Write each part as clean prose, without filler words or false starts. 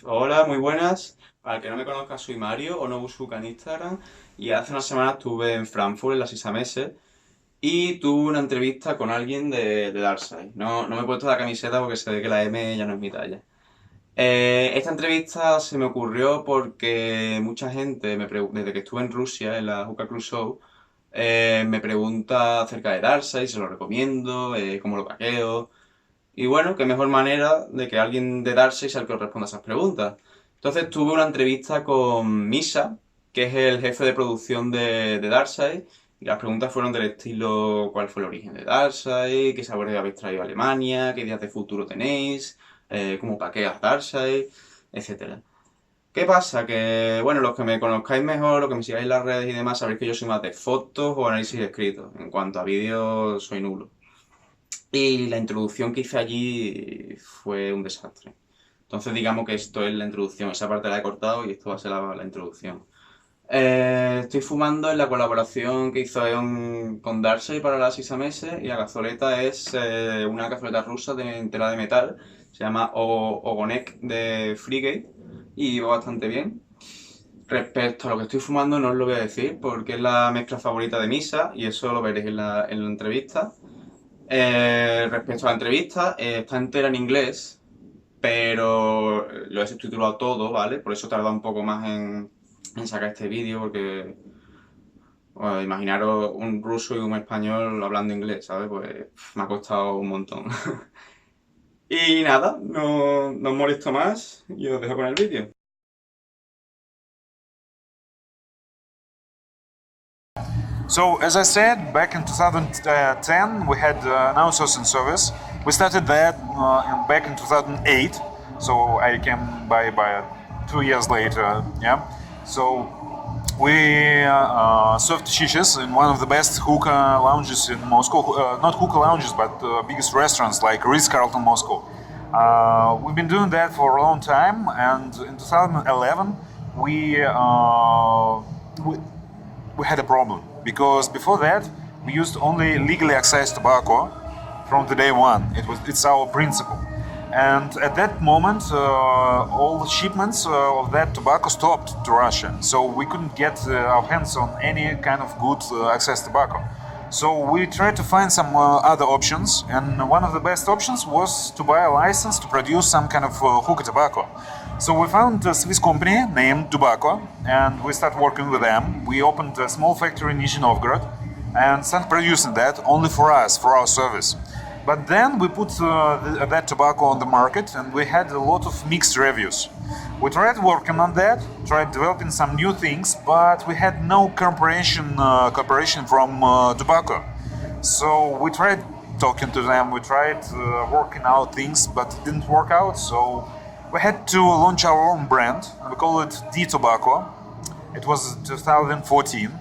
Hola, muy buenas. Para el que no me conozca, soy Mario, o no Hookah en Instagram. Y hace una semana estuve en Frankfurt, en la Shisha Messe, y tuve una entrevista con alguien de Darkside. No me he puesto la camiseta porque se ve que la M ya no es mi talla. Esta entrevista se me ocurrió porque mucha gente, desde que estuve en Rusia, en la Hookah Cruise Show, me pregunta acerca de Darkside, se lo recomiendo, cómo lo paqueo. Y bueno, qué mejor manera de que alguien de Darkseid sea el que os responda esas preguntas. Entonces tuve una entrevista con Misha, que es el jefe de producción de Darkseid, y las preguntas fueron del estilo: ¿cuál fue el origen de Darkseid? ¿Qué sabores habéis traído a Alemania? ¿Qué días de futuro tenéis? ¿Cómo paqueas Darkseid? Etcétera. ¿Qué pasa? Que, bueno, los que me conozcáis mejor, los que me sigáis en las redes y demás, sabréis que yo soy más de fotos o análisis escritos. En cuanto a vídeos, soy nulo. Y la introducción que hice allí fue un desastre. Entonces digamos que esto es la introducción, esa parte la he cortado y esto va a ser la introducción. Estoy fumando en la colaboración que hizo Eon con Darkside para la Shisha Messe, y la cazoleta es una cazoleta rusa entera de metal, se llama Ogonek de Frigate y va bastante bien. Respecto a lo que estoy fumando no os lo voy a decir porque es la mezcla favorita de Misa y eso lo veréis en la entrevista. Respecto a la entrevista, está entera en inglés, pero lo he subtitulado todo, ¿vale? Por eso he tardado un poco más en sacar este vídeo, porque bueno, imaginaros un ruso y un español hablando inglés, ¿sabes? Pues me ha costado un montón. Y nada, no os molesto más y os dejo con el vídeo. So, as I said, back in 2010, we had an outsourcing service. We started that back in 2008. So I came by 2 years later. Yeah. So we served shishas in one of the best hookah lounges in Moscow. Not hookah lounges, but biggest restaurants like Ritz-Carlton Moscow. We've been doing that for a long time, and in 2011 we had a problem because before that we used only legally accessed tobacco from the day one. It's our principle, and at that moment all the shipments of that tobacco stopped to Russia, so we couldn't get our hands on any kind of good access tobacco. So we tried to find some other options, and one of the best options was to buy a license to produce some kind of hookah tobacco. So we found a Swiss company named Tobacco, and we started working with them. We opened a small factory in Nizhny Novgorod and started producing that only for us, for our service. But then we put that tobacco on the market, and we had a lot of mixed reviews. We tried working on that, tried developing some new things, but we had no cooperation from Tobacco. So we tried talking to them, we tried working out things, but it didn't work out. So we had to launch our own brand. We call it D Tobacco. It was 2014,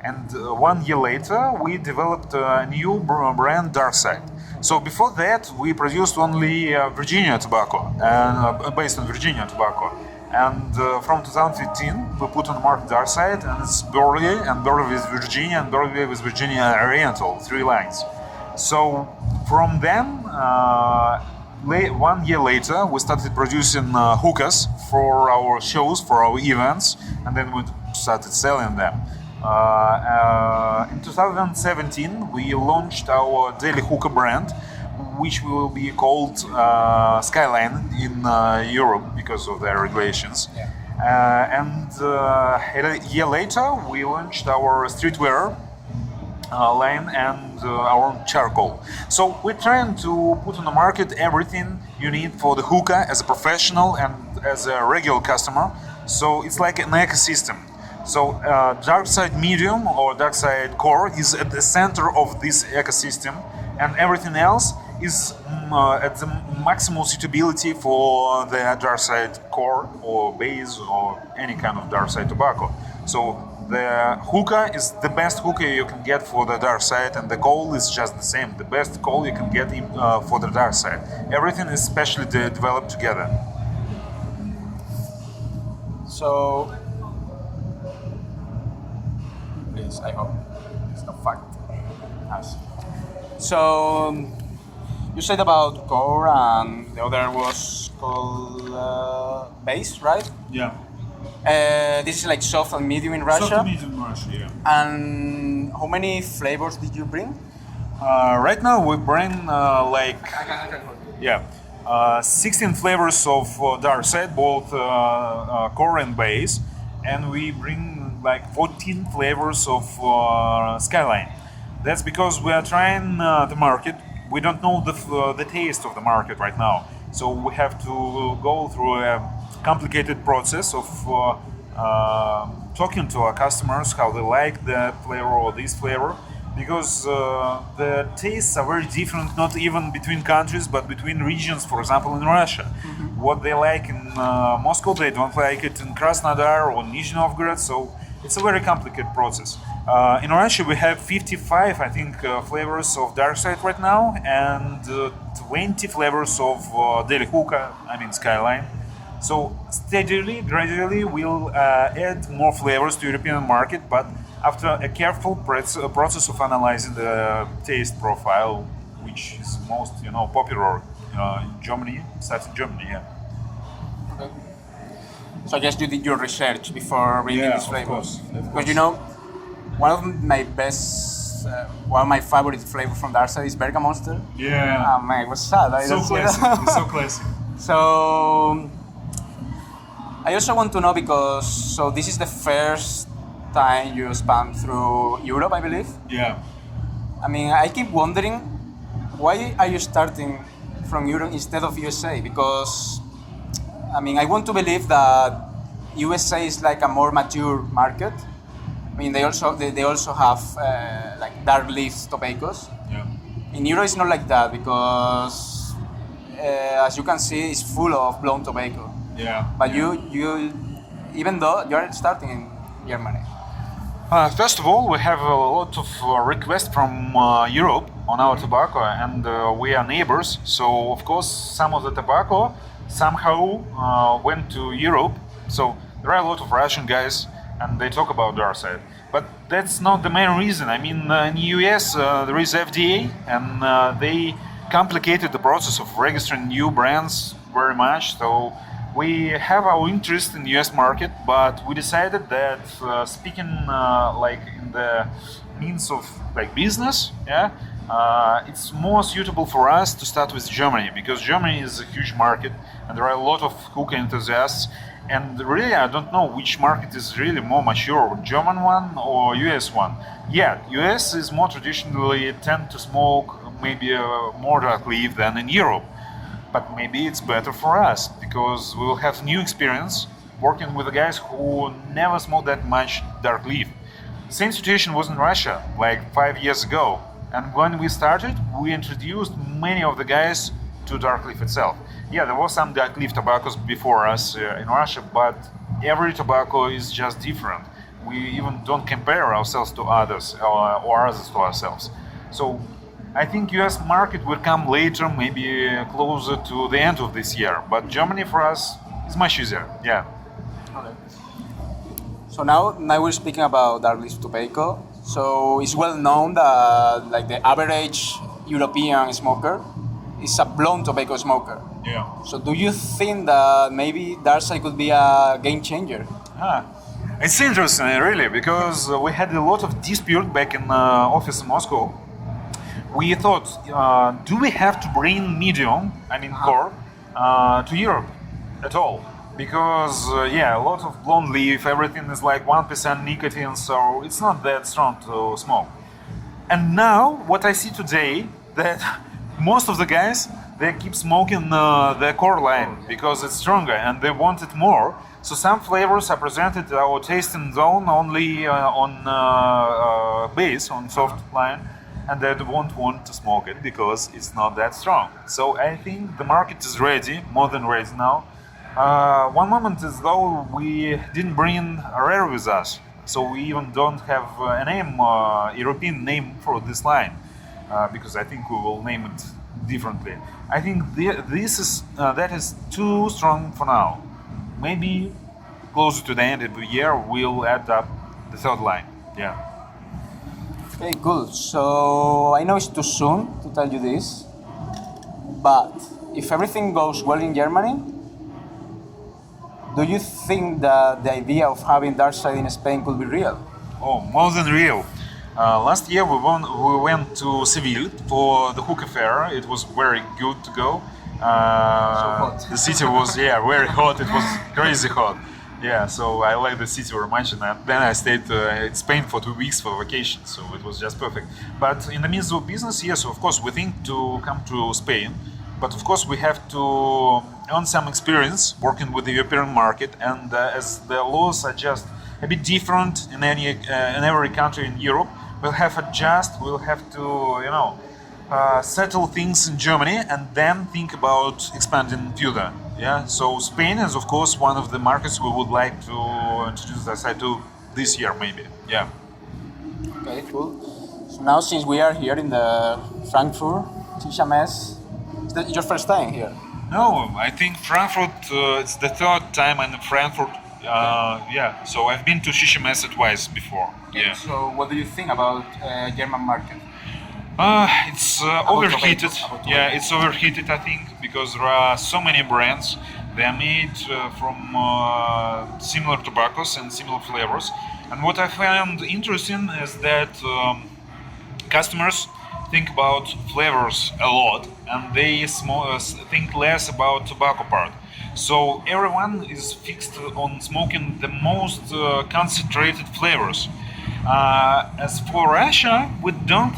and 1 year later we developed a new brand, Darkside. So before that we produced only Virginia tobacco, based on Virginia tobacco. And from 2015 we put on the market Darkside, and it's Burley, and Burley with Virginia, and Burley with Virginia Oriental, 3 lines. So from then, 1 year later, we started producing hookahs for our shows, for our events, and then we started selling them. In 2017, we launched our daily hookah brand, which will be called Skyline in Europe because of their regulations. And a year later, we launched our streetwear line and our own charcoal. So we're trying to put on the market everything you need for the hookah as a professional and as a regular customer. So it's like an ecosystem. So Darkside Medium or Darkside Core is at the center of this ecosystem, and everything else is at the maximal suitability for the Darkside Core or base or any kind of Darkside tobacco. So the hookah is the best hookah you can get for the Darkside, and the coal is just the same. The best coal you can get for the Darkside. Everything is specially developed together. So, please, I hope it's not fact. Yes. So, you said about core and the other was called base, right? Yeah. This is like soft and medium in Russia. Soft medium Russia, yeah. And how many flavors did you bring? Right now we bring 16 flavors of Darkside, both core and base, and we bring like 14 flavors of Skyline. That's because we are trying the market. We don't know the taste of the market right now, so we have to go through a complicated process of talking to our customers how they like that flavor or this flavor, because the tastes are very different, not even between countries but between regions. For example, in Russia, what they like in Moscow, they don't like it in Krasnodar or Nizhny Novgorod, so it's a very complicated process. In Russia we have 55, I think, flavors of Darkside right now, and 20 flavors of Daily Hookah, I mean Skyline. So steadily, gradually, we'll add more flavors to European market, but after a careful process of analyzing the taste profile, which is most, popular in Germany, starts in Germany, yeah. Okay. So I guess you did your research before bringing these flavors. Because one of my favorite flavors from Darkside is Berga Monster. Yeah. Man, it was sad. So classic. It's so classic. So I also want to know, because this is the first time you span through Europe, I believe. Yeah. I mean, I keep wondering, why are you starting from Europe instead of USA? Because I mean, I want to believe that USA is like a more mature market. I mean, they also have like dark leaf tobaccos. Yeah. In Europe, it's not like that, because as you can see, it's full of blown tobacco. Yeah. But you even though you're starting in Germany. First of all, we have a lot of requests from Europe on our tobacco, and we are neighbors. So of course, some of the tobacco somehow went to Europe. So there are a lot of Russian guys, and they talk about Darkside. But that's not the main reason. I mean, in US there is FDA, and they complicated the process of registering new brands very much. So we have our interest in US market, but we decided that speaking like in the means of like business, it's more suitable for us to start with Germany, because Germany is a huge market and there are a lot of hookah enthusiasts. And really, I don't know which market is really more mature, German one or US one. Yeah, US is more traditionally tend to smoke maybe more dark leaf than in Europe. But maybe it's better for us, because we will have new experience working with the guys who never smoked that much dark leaf. Same situation was in Russia, like 5 years ago. And when we started, we introduced many of the guys to dark leaf itself. Yeah, there was some dark leaf tobaccos before us in Russia, but every tobacco is just different. We even don't compare ourselves to others or others to ourselves. So I think US market will come later, maybe closer to the end of this year. But Germany for us is much easier, yeah. Okay. So now we're speaking about dark leaf tobacco. So it's well known that like the average European smoker is a blown tobacco smoker. Yeah. So do you think that maybe Darkside could be a game changer? It's interesting, really, because we had a lot of dispute back in office in Moscow. We thought, do we have to bring medium, I mean core, to Europe at all? Because, a lot of blonde leaf, everything is like 1% nicotine, so it's not that strong to smoke. And now, what I see today, that most of the guys, they keep smoking the core line, because it's stronger and they want it more. So some flavors are presented our tasting zone only on base, on soft line. And they won't want to smoke it because it's not that strong. So I think the market is ready, more than ready now. One moment is though we didn't bring a rare with us, so we even don't have a name, European name for this line, because I think we will name it differently. I think that is too strong for now. Maybe closer to the end of the year we'll add up the third line. Yeah. Okay, cool. So I know it's too soon to tell you this, But if everything goes well in Germany, do you think that the idea of having Darkside in Spain could be real? Oh, more than real. Last year we went to Seville for the Hookah fair. It was very good to go. hot. The city was very hot. It was crazy hot. Yeah, so I like the city very much, and then I stayed in Spain for 2 weeks for vacation. So it was just perfect. But in the midst of business, yes, of course, we think to come to Spain. But of course, we have to earn some experience working with the European market, and as the laws are just a bit different in every country in Europe, we'll have to settle things in Germany and then think about expanding further. Yeah, so Spain is of course one of the markets we would like to introduce Darkside to this year, maybe. Yeah. Okay, cool. So now, since we are here in the Frankfurt Shisha Messe, is that your first time here? No, I think Frankfurt. It's the third time I'm in Frankfurt. Yeah, so I've been to Shisha Messe twice before. Yeah. So what do you think about German market? It's overheated. Yeah, it's overheated, I think, because there are so many brands. They are made from similar tobaccos and similar flavors. And what I found interesting is that customers think about flavors a lot, and they think less about tobacco part. So everyone is fixed on smoking the most concentrated flavors. As for Russia, we don't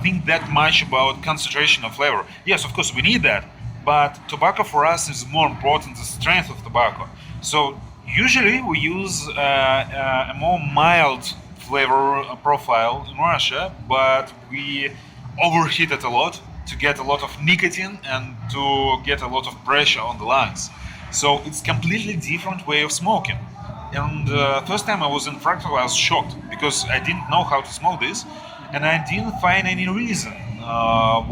think that much about concentration of flavor. Yes, of course, we need that, but tobacco for us is more important, the strength of tobacco. So usually we use a more mild flavor profile in Russia, but we overheat it a lot to get a lot of nicotine and to get a lot of pressure on the lungs. So it's completely different way of smoking. And first time I was in Frankfurt, I was shocked because I didn't know how to smoke this, and I didn't find any reason.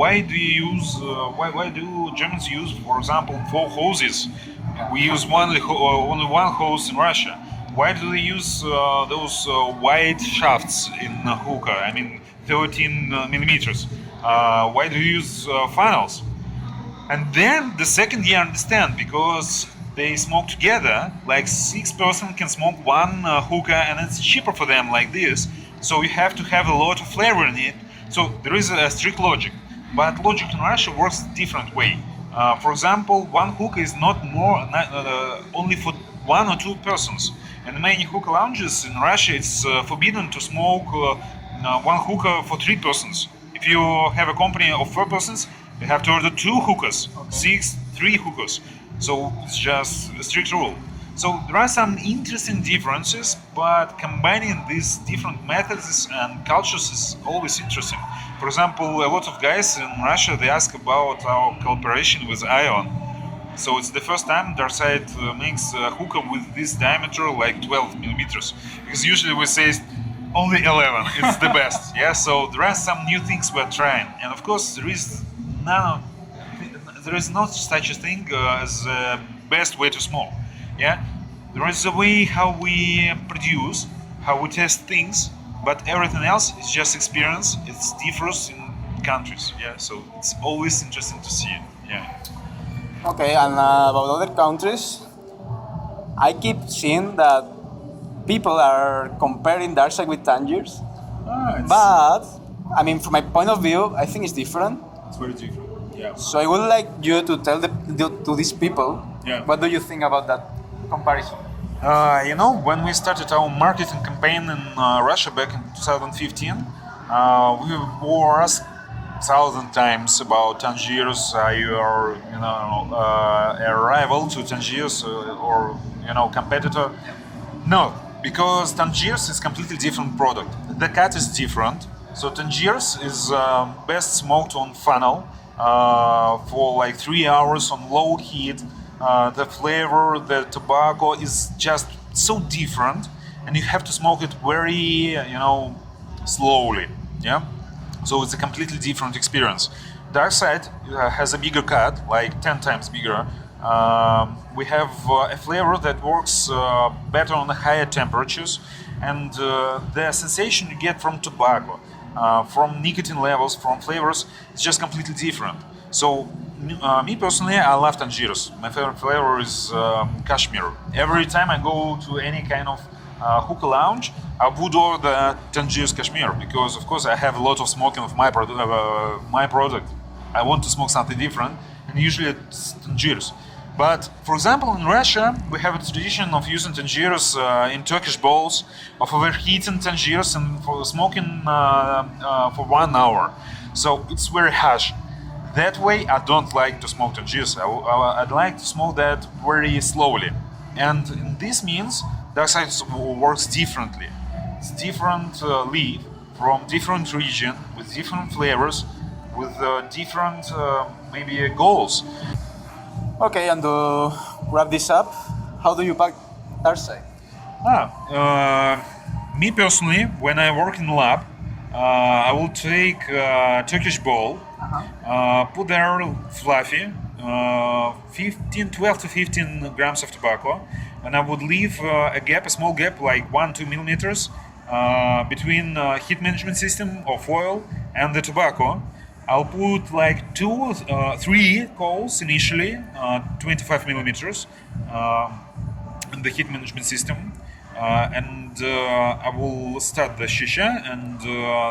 Why do Germans use, for example, 4 hoses? We use only one hose in Russia. Why do they use those wide shafts in Hookah? I mean, 13 millimeters. Why do you use funnels? And then the second year I understand, because they smoke together, like 6 person can smoke one hookah, and it's cheaper for them like this. So you have to have a lot of flavor in it. So there is a strict logic, but logic in Russia works different way. For example, one hookah is not only for 1 or 2 persons. In many hookah lounges in Russia, it's forbidden to smoke one hookah for 3 persons. If you have a company of 4 persons, you have to order 2 hookahs, 3 hookahs. So it's just a strict rule. So there are some interesting differences, but combining these different methods and cultures is always interesting. For example, a lot of guys in Russia, they ask about our cooperation with Ion. So it's the first time Darkside makes a hookah with this diameter like 12 millimeters. Because usually we say only 11, it's the best. Yeah, so there are some new things we're trying. And of course, there is not such a thing as the best way to smoke. Yeah, there is a way how we produce, how we test things, but everything else is just experience. It differs in countries. Yeah, so it's always interesting to see. Yeah. Okay, and about other countries, I keep seeing that people are comparing Darkside with Tangiers, but I mean, from my point of view, I think it's different. It's very different. Yeah. So I would like you to tell to these people, what do you think about that comparison? When we started our marketing campaign in Russia back in 2015, we were asked 1,000 times about Tangiers. Are you a rival to Tangiers or competitor? No, because Tangiers is completely different product. The cut is different. So Tangiers is best smoked on funnel for like 3 hours on low heat. The flavor, the tobacco is just so different, and you have to smoke it very, slowly. Yeah, so it's a completely different experience. Darkside has a bigger cut, like 10 times bigger. We have a flavor that works better on the higher temperatures, and the sensation you get from tobacco, from nicotine levels, from flavors, is just completely different. So Me personally, I love tangiers. My favorite flavor is cashmere. Every time I go to any kind of hookah lounge, I would order the tangiers cashmere because, of course, I have a lot of smoking of my product. I want to smoke something different, and usually it's tangiers. But, for example, in Russia, we have a tradition of using tangiers in Turkish bowls, of overheating tangiers and for smoking for 1 hour. So it's very harsh. That way, I don't like to smoke tangiers. I'd like to smoke that very slowly. And this means Darkside works differently. It's different leaf from different region with different flavors, with different maybe goals. Okay, and to wrap this up, how do you pack Darkside? Me personally, when I work in the lab, I will take a Turkish bowl, put there fluffy, 12 to 15 grams of tobacco, and I would leave a small gap, like 1-2 millimeters, between heat management system of oil and the tobacco. I'll put like 3 coals initially, 25 millimeters, in the heat management system. And I will start the shisha, and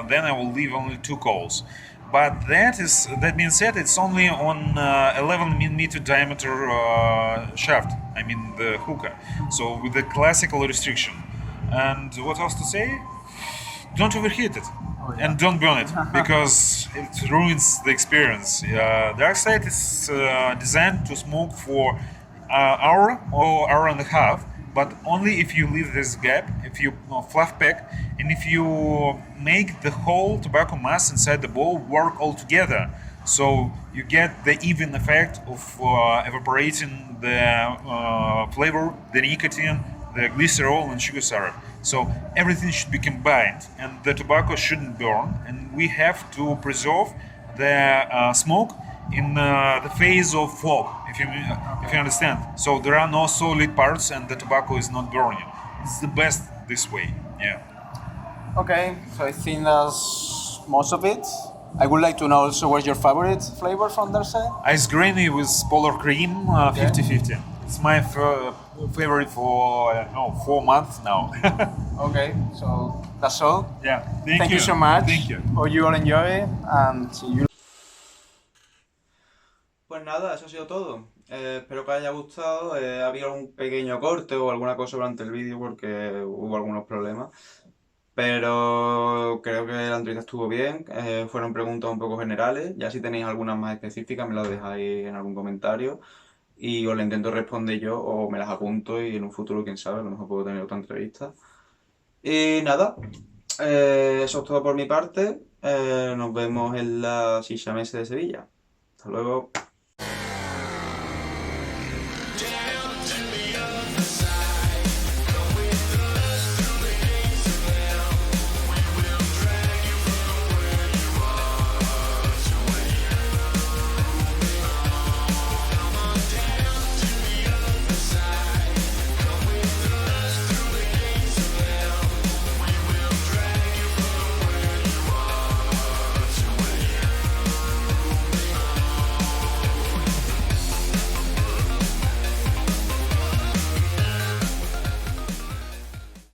then I will leave only 2 coals. But that being said, it's only on 11 millimeter diameter shaft. I mean the hookah. So with the classical restriction. And what else to say? Don't overheat it. And don't burn it because it ruins the experience. Darkside is designed to smoke for hour or hour and a half, but only if you leave this gap, if you fluff pack, and if you make the whole tobacco mass inside the bowl work all together. So you get the even effect of evaporating the flavor, the nicotine, the glycerol and sugar syrup. So everything should be combined, and the tobacco shouldn't burn, and we have to preserve the smoke in the phase of fog, if you understand. So there are no solid parts, and the tobacco is not burning. It's the best this way. Yeah. Okay, so I think that's most of it. I would like to know also what's your favorite flavor from Darkside? Ice granny with polar cream, 50-50. It's my favorite for 4 months now. Okay, so that's all. Yeah, Thank you so much. Thank you. Hope you all enjoy and see you. Pues nada, eso ha sido todo. Espero que os haya gustado. Había un pequeño corte o alguna cosa durante el vídeo porque hubo algunos problemas. Pero creo que la entrevista estuvo bien. Fueron preguntas un poco generales. Ya si tenéis algunas más específicas me las dejáis en algún comentario. Y os la intento responder yo o me las apunto y en un futuro, quién sabe, a lo mejor puedo tener otra entrevista. Y nada, eso es todo por mi parte. Nos vemos en la Shisha Messe de Sevilla. Hasta luego.